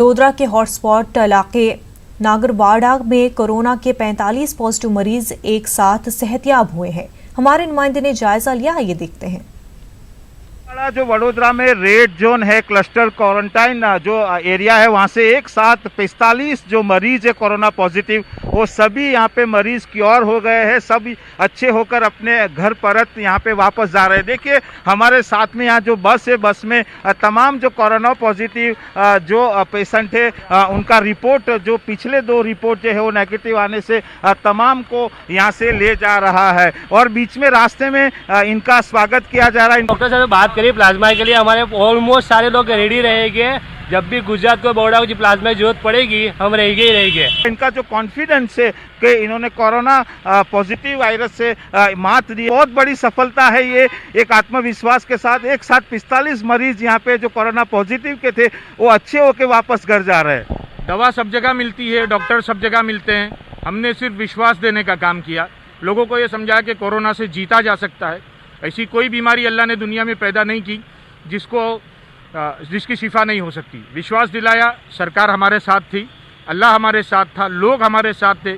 वडोदरा के हॉटस्पॉट इलाके नागरवाड़ा में कोरोना के 45 पॉजिटिव मरीज एक साथ सेहतयाब हुए हैं। हमारे नुमाइंदे ने जायजा लिया, ये देखते हैं। जो वडोदरा में रेड जोन है, क्लस्टर क्वारंटाइन जो एरिया है, वहां से एक साथ 45 जो मरीज है कोरोना पॉजिटिव, वो सभी यहाँ पे मरीज क्योर हो गए हैं। सब अच्छे होकर अपने घर परत यहाँ पे वापस जा रहे हैं। देखिए हमारे साथ में यहाँ जो बस है, बस में तमाम जो कोरोना पॉजिटिव जो पेशेंट है उनका रिपोर्ट, जो पिछले 2 रिपोर्ट जो है वो नेगेटिव आने से तमाम को यहाँ से ले जा रहा है और बीच में रास्ते में इनका स्वागत किया जा रहा है। डॉक्टर साहब बात करिए प्लाज्मा के लिए, हमारे ऑलमोस्ट सारे लोग रेडी रहेंगे। जब भी गुजरात को बड़ोड़ा को प्लाज्मा की जरूरत पड़ेगी हम रहेंगे ही रहेंगे। इनका जो कॉन्फिडेंस है कि इन्होंने कोरोना पॉजिटिव वायरस से मात दी, बहुत बड़ी सफलता है ये। एक आत्मविश्वास के साथ एक साथ 45 मरीज यहाँ पे जो कोरोना पॉजिटिव के थे वो अच्छे होके वापस घर जा रहे हैं। दवा सब जगह मिलती है, डॉक्टर सब जगह मिलते हैं। हमने सिर्फ विश्वास देने का काम किया, लोगों को ये समझाया कि कोरोना से जीता जा सकता है। ऐसी कोई बीमारी अल्लाह ने दुनिया में पैदा नहीं की जिसकी शिफा नहीं हो सकती। विश्वास दिलाया, सरकार हमारे साथ थी, अल्लाह हमारे साथ था, लोग हमारे साथ थे,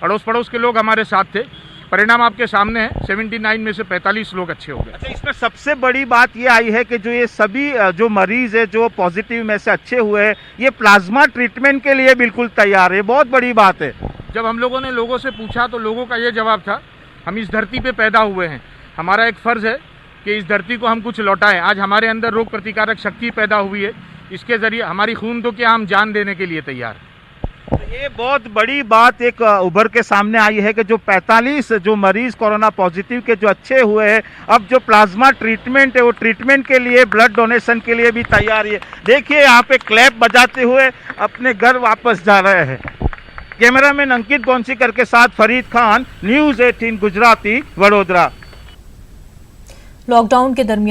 अड़ोस पड़ोस के लोग हमारे साथ थे। परिणाम आपके सामने है, 79 में से 45 लोग अच्छे हो गए। अच्छा, इसमें सबसे बड़ी बात ये आई है कि जो ये सभी जो मरीज है जो पॉजिटिव में से अच्छे हुए हैं, ये प्लाज्मा ट्रीटमेंट के लिए बिल्कुल तैयार है। बहुत बड़ी बात है। जब हम लोगों ने लोगों से पूछा तो लोगों का ये जवाब था, हम इस धरती पे पैदा हुए हैं, हमारा एक फ़र्ज़ है कि इस धरती को हम कुछ लौटाएं। आज हमारे अंदर रोग प्रतिकारक शक्ति पैदा हुई है, इसके ज़रिए हमारी खून दो के हम जान देने के लिए तैयार हैं। तो ये बहुत बड़ी बात एक उभर के सामने आई है कि जो 45 जो मरीज कोरोना पॉजिटिव के जो अच्छे हुए हैं, अब जो प्लाज्मा ट्रीटमेंट है वो ट्रीटमेंट के लिए, ब्लड डोनेशन के लिए भी तैयार है। देखिए यहाँ पे क्लैप बजाते हुए अपने घर वापस जा रहे हैं। कैमरामैन अंकित गोंसीकर के साथ फरीद खान, न्यूज़ 18 गुजराती, वडोदरा। लॉकडाउन के दरमियान